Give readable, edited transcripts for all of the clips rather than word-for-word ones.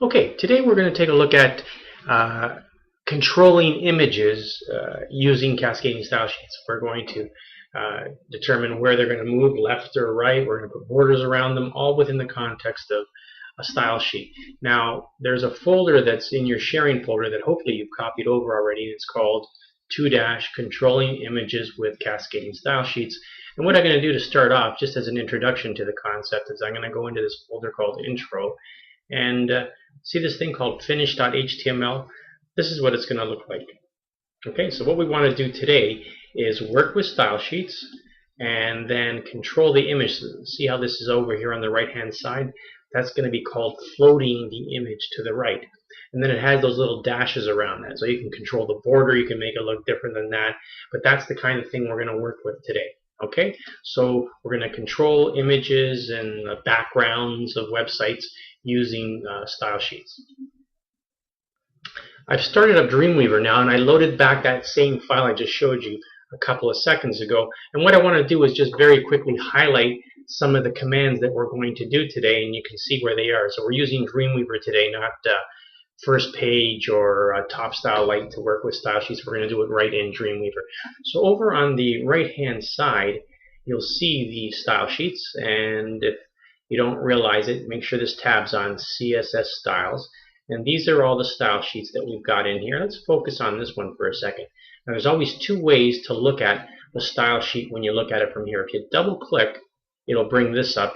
Okay, today we're going to take a look at controlling images using cascading style sheets. We're going to determine where they're going to move, left or right. We're going to put borders around them, all within the context of a style sheet. Now, there's a folder that's in your sharing folder that hopefully you've copied over already. It's called 2- Controlling Images with Cascading Style Sheets. And what I'm going to do to start off, just as an introduction to the concept, is I'm going to go into this folder called Intro and see this thing called finish.html. This is what it's going to look like. Okay, so what we want to do today is work with style sheets and then control the image. See how this is over here on the right hand side? That's going to be called floating the image to the right. And then it has those little dashes around that. So you can control the border, you can make it look different than that. But that's the kind of thing we're going to work with today. Okay, so we're going to control images and backgrounds of websites using style sheets. I've started up Dreamweaver now, and I loaded back that same file I just showed you a couple of seconds ago. And what I want to do is just very quickly highlight some of the commands that we're going to do today, and you can see where they are. So we're using Dreamweaver today, not First Page or Top Style Light to work with style sheets. We're going to do it right in Dreamweaver. So over on the right hand side, you'll see the style sheets, and if you don't realize it, make sure this tab's on CSS Styles. And these are all the style sheets that we've got in here. Let's focus on this one for a second. Now, there's always two ways to look at the style sheet when you look at it from here. If you double click, it'll bring this up.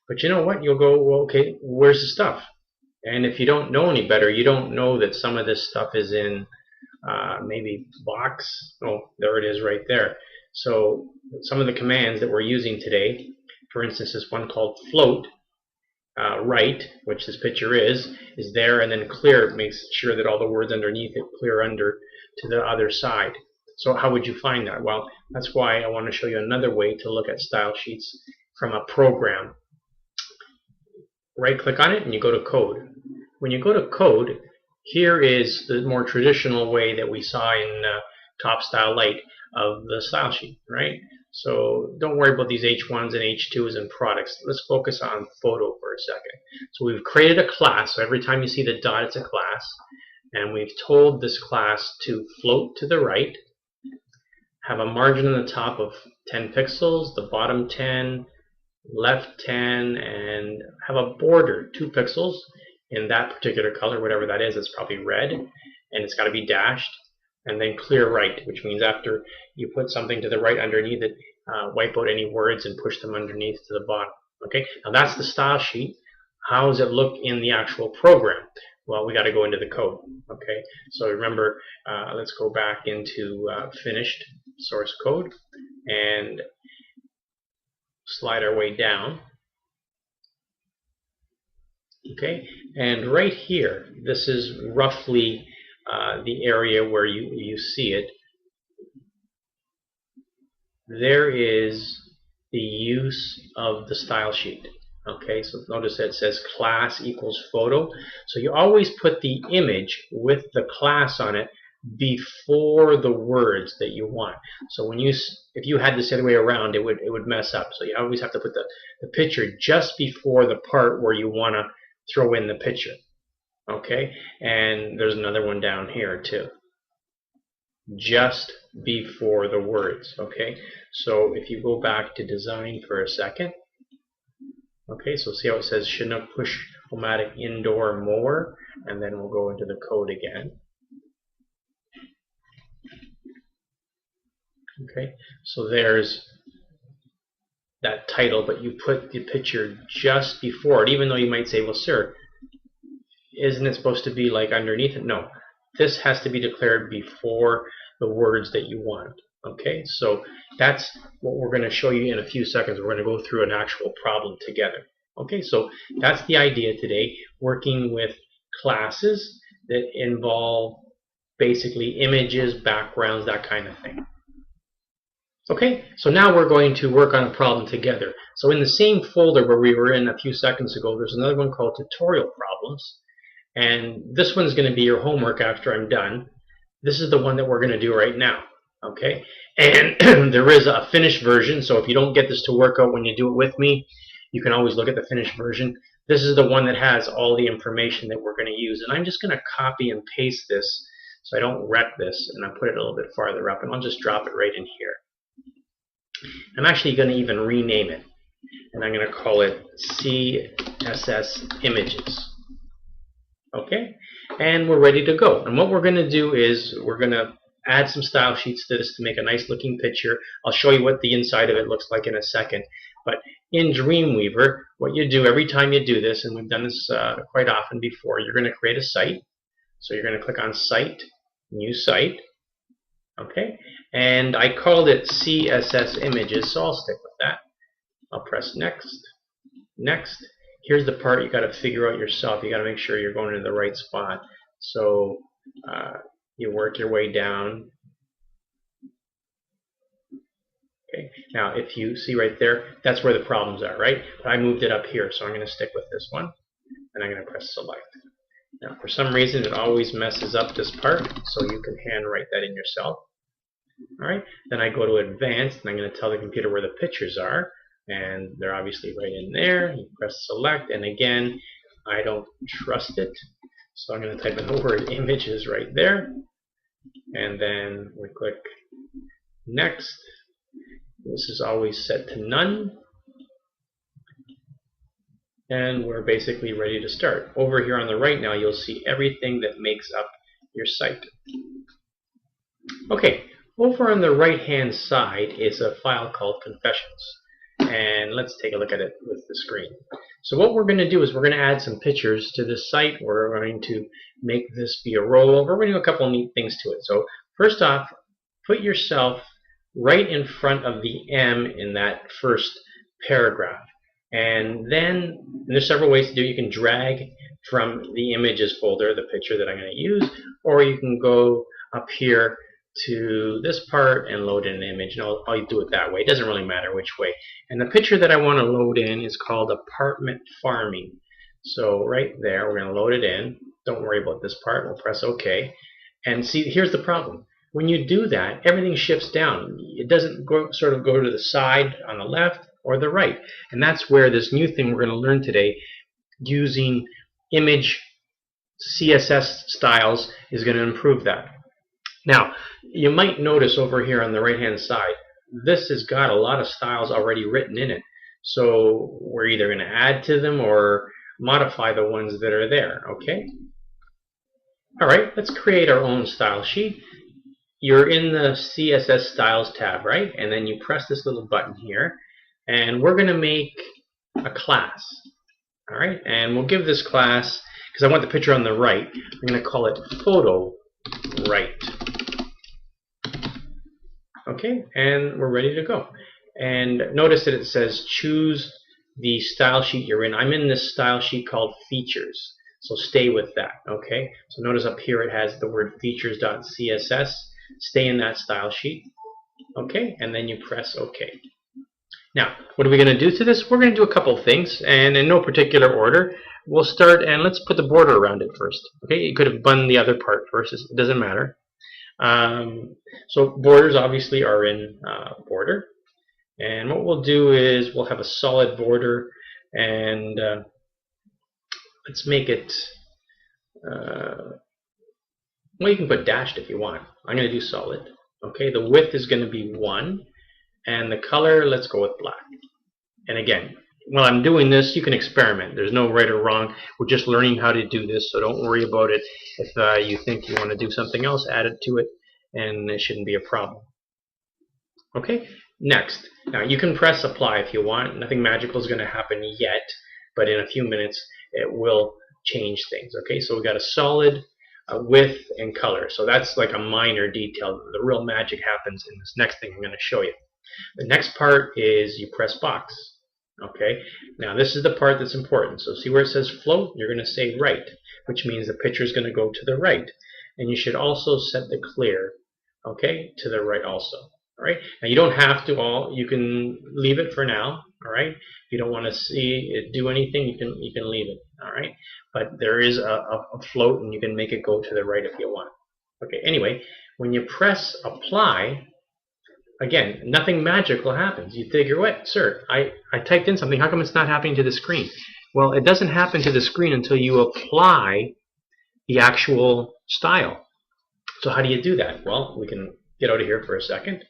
But you know what? You'll go, well, okay, where's the stuff? And if you don't know any better, you don't know that some of this stuff is in maybe box. Oh, there it is right there. So some of the commands that we're using today, for instance, this one called float right, which this picture is there, and then clear makes sure that all the words underneath it clear under to the other side. So how would you find that? Well, that's why I want to show you another way to look at style sheets from a program. Right click on it and you go to code. When you go to code, here is the more traditional way that we saw in Top Style Light of the style sheet, right? So don't worry about these H1s and H2s and products. Let's focus on photo for a second. So we've created a class. So every time you see the dot, it's a class. And we've told this class to float to the right, have a margin on the top of 10 pixels, the bottom 10, left 10, and have a border 2 pixels in that particular color, whatever that is. It's probably red, and it's got to be dashed. And then clear right, which means after you put something to the right underneath it, wipe out any words and push them underneath to the bottom. Okay, now that's the style sheet. How does it look in the actual program? Well, we got to go into the code. Okay, so remember, let's go back into finished source code and slide our way down. Okay, and right here, this is roughly the area where you see it. There is the use of the style sheet. Okay, so notice that it says class equals photo. So you always put the image with the class on it before the words that you want. So when if you had this the other way around, it would mess up. So you always have to put the picture just before the part where you want to throw in the picture. Okay, and there's another one down here too. Just before the words. Okay, so if you go back to design for a second. Okay, so see how it says Chinook push automatic indoor more, and then we'll go into the code again. Okay, so there's that title, but you put the picture just before it, even though you might say, well, sir, isn't it supposed to be like underneath it? No, this has to be declared before the words that you want. Okay, so that's what we're going to show you in a few seconds. We're going to go through an actual problem together. Okay, so that's the idea today, working with classes that involve basically images, backgrounds, that kind of thing. Okay, so now we're going to work on a problem together. So in the same folder where we were in a few seconds ago, there's another one called Tutorial Problems. And this one's going to be your homework after I'm done. This is the one that we're going to do right now. Okay, and there is a finished version, so if you don't get this to work out when you do it with me, you can always look at the finished version. This is the one that has all the information that we're going to use. And I'm just going to copy and paste this so I don't wreck this, and I'll put it a little bit farther up, and I'll just drop it right in here. I'm actually going to even rename it, and I'm going to call it CSS Images. Okay, and we're ready to go. And what we're going to do is we're going to add some style sheets to this to make a nice looking picture. I'll show you what the inside of it looks like in a second. But in Dreamweaver, what you do every time you do this, and we've done this quite often before, you're going to create a site. So you're going to click on Site, New Site. Okay, and I called it CSS Images, so I'll stick with that. I'll press Next. Next. Here's the part you got to figure out yourself. You got to make sure you're going to the right spot. So you work your way down. Okay. Now, if you see right there, that's where the problems are, right? But I moved it up here, so I'm going to stick with this one, and I'm going to press Select. Now, for some reason, it always messes up this part, so you can handwrite that in yourself. All right. Then I go to Advanced, and I'm going to tell the computer where the pictures are, and they're obviously right in there. You press Select, and again, I don't trust it, so I'm going to type in the word Images right there, and then we click Next. This is always set to None. And we're basically ready to start. Over here on the right now, you'll see everything that makes up your site. Okay, over on the right-hand side is a file called Confessions. And let's take a look at it with the screen. So what we're going to do is we're going to add some pictures to this site. We're going to make this be a rollover. We're going to do a couple of neat things to it. So first off, put yourself right in front of the M in that first paragraph. And then there's several ways to do it. You can drag from the Images folder the picture that I'm going to use, or you can go up here to this part and load in an image. And I'll do it that way. It doesn't really matter which way. And the picture that I want to load in is called Apartment Farming. So right there, we're going to load it in. Don't worry about this part. We'll press OK. And see, here's the problem. When you do that, everything shifts down. It doesn't sort of go to the side on the left or the right. And that's where this new thing we're going to learn today, using image CSS styles, is going to improve that. Now, you might notice over here on the right-hand side, this has got a lot of styles already written in it. So we're either going to add to them or modify the ones that are there. Okay? All right, let's create our own style sheet. You're in the CSS Styles tab, right? And then you press this little button here, and we're going to make a class. All right, and we'll give this class, because I want the picture on the right, I'm going to call it Photo Right. Okay, and we're ready to go. And notice that it says choose the style sheet you're in. I'm in this style sheet called Features, so stay with that. Okay, so notice up here it has the word features.css. Stay in that style sheet. Okay, and then you press OK. Now, what are we going to do to this? We're going to do a couple things, and in no particular order. We'll start, and let's put the border around it first. Okay, you could have done the other part first. It doesn't matter. So borders obviously are in border, and what we'll do is we'll have a solid border, and let's make it. Well, you can put dashed if you want. I'm going to do solid. Okay, the width is going to be 1, and the color, let's go with black. And again, while I'm doing this, you can experiment. There's no right or wrong. We're just learning how to do this, so don't worry about it. If you think you want to do something else, add it to it, and it shouldn't be a problem. Okay, next. Now, you can press apply if you want. Nothing magical is going to happen yet, but in a few minutes, it will change things. Okay, so we've got a solid, width, and color. So that's like a minor detail. The real magic happens in this next thing I'm going to show you. The next part is you press box. Okay, now this is the part that's important. So see where it says float? You're going to say right, which means the picture is going to go to the right. And you should also set the clear, okay, to the right also. All right, now you don't have to you can leave it for now. All right, if you don't want to see it do anything, you can leave it. All right, but there is a float, and you can make it go to the right if you want. Okay, anyway, when you press apply, again, nothing magical happens. You figure, what, sir, I typed in something. How come it's not happening to the screen? Well, it doesn't happen to the screen until you apply the actual style. So how do you do that? Well, we can get out of here for a second.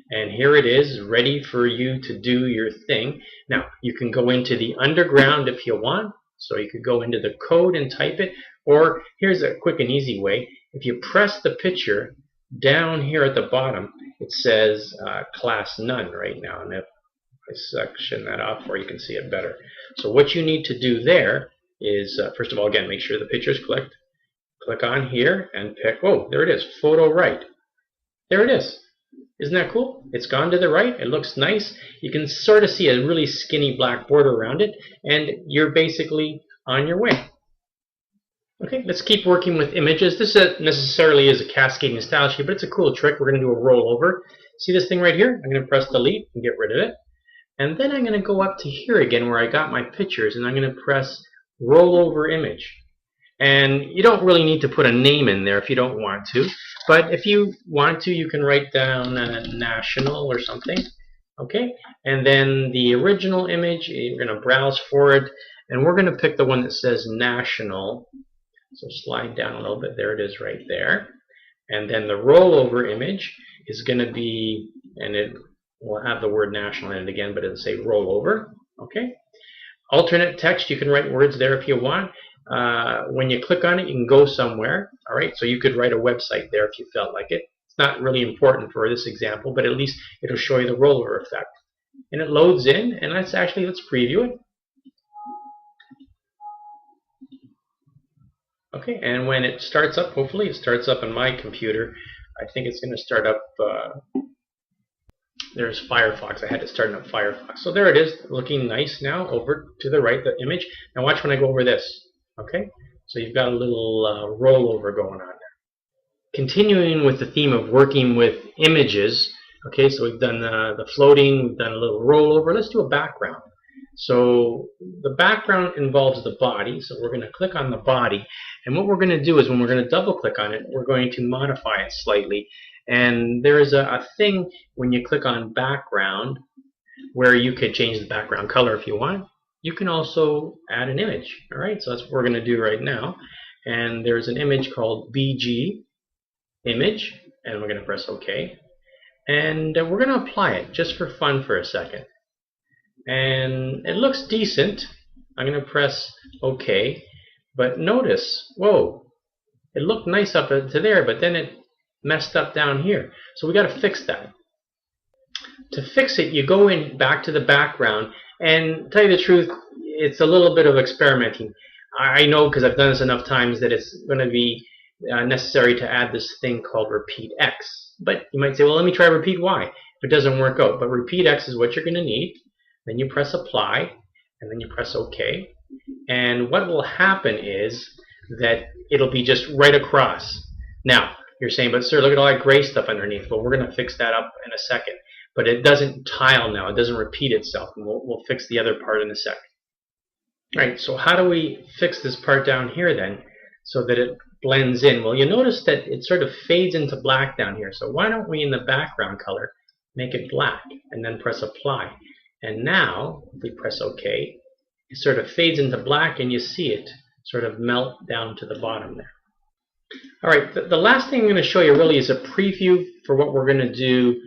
And here it is, ready for you to do your thing. Now, you can go into the underground if you want. So you could go into the code and type it. Or here's a quick and easy way. If you press the picture, down here at the bottom, it says class none right now. And if I section that off where you can see it better. So what you need to do there is, first of all, again, make sure the picture is clicked. Click on here and pick, oh, there it is, photo right. There it is. Isn't that cool? It's gone to the right. It looks nice. You can sort of see a really skinny black border around it, and you're basically on your way. Okay, let's keep working with images. This necessarily is a cascading style sheet, but it's a cool trick. We're going to do a rollover. See this thing right here? I'm going to press delete and get rid of it. And then I'm going to go up to here again where I got my pictures, and I'm going to press Rollover Image. And you don't really need to put a name in there if you don't want to. But if you want to, you can write down national or something. Okay? And then the original image, you're going to browse for it. And we're going to pick the one that says national. So slide down a little bit. There it is right there. And then the rollover image is going to be, and it will have the word national in it again, but it'll say rollover. Okay? Alternate text, you can write words there if you want. When you click on it, you can go somewhere. All right, so you could write a website there if you felt like it. It's not really important for this example, but at least it'll show you the rollover effect. And it loads in, and let's preview it. Okay, and when it starts up, hopefully it starts up on my computer. I think it's going to start up. There's Firefox. I had to start up Firefox. So there it is, looking nice now. Over to the right, the image. Now watch when I go over this. Okay, so you've got a little rollover going on there. Continuing with the theme of working with images. Okay, so we've done the floating, we've done a little rollover. Let's do a background. So the background involves the body, so we're going to click on the body. And what we're going to do is when we're going to double click on it, we're going to modify it slightly. And there is a thing when you click on background where you could change the background color if you want. You can also add an image. All right, so that's what we're going to do right now. And there's an image called BG image, and we're going to press OK. And we're going to apply it just for fun for a second. And it looks decent. I'm going to press OK. But notice, whoa, it looked nice up to there, but then it messed up down here. So we got to fix that. To fix it, you go in back to the background, and tell you the truth, it's a little bit of experimenting. I know because I've done this enough times that it's going to be necessary to add this thing called repeat X. But you might say, well, let me try repeat Y if it doesn't work out. But repeat X is what you're going to need. Then you press apply, and then you press OK. And what will happen is that it'll be just right across. Now, you're saying, but sir, look at all that gray stuff underneath. Well, we're going to fix that up in a second. But it doesn't tile now. It doesn't repeat itself. And we'll fix the other part in a second. All right, so how do we fix this part down here then so that it blends in? Well, you notice that it sort of fades into black down here. So why don't we, in the background color, make it black and then press apply. And now, if we press OK, it sort of fades into black and you see it sort of melt down to the bottom there. All right, the last thing I'm going to show you really is a preview for what we're going to do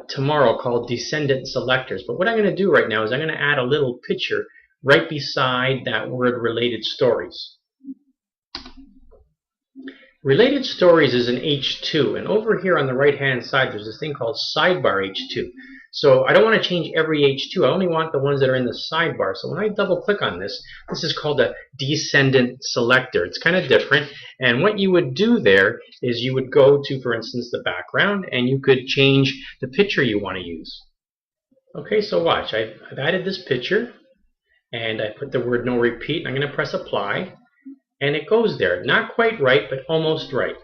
tomorrow called Descendant Selectors. But what I'm going to do right now is I'm going to add a little picture right beside that word related stories. Related stories is an H2, and over here on the right hand side there's this thing called sidebar H2. So I don't want to change every H2, I only want the ones that are in the sidebar. So when I double click on this, this is called a Descendant Selector. It's kind of different, and what you would do there is you would go to, for instance, the background, and you could change the picture you want to use. Okay, so watch, I've added this picture, and I put the word no repeat, and I'm going to press apply, and it goes there. Not quite right, but almost right.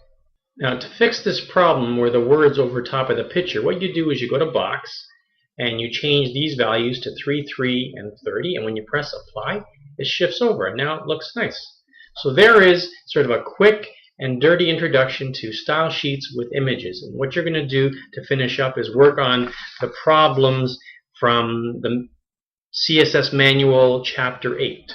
Now to fix this problem where the word's over top of the picture, what you do is you go to box, and you change these values to 3, 3, and 30, and when you press apply, it shifts over, and now it looks nice. So there is sort of a quick and dirty introduction to style sheets with images. And what you're going to do to finish up is work on the problems from the CSS Manual Chapter 8.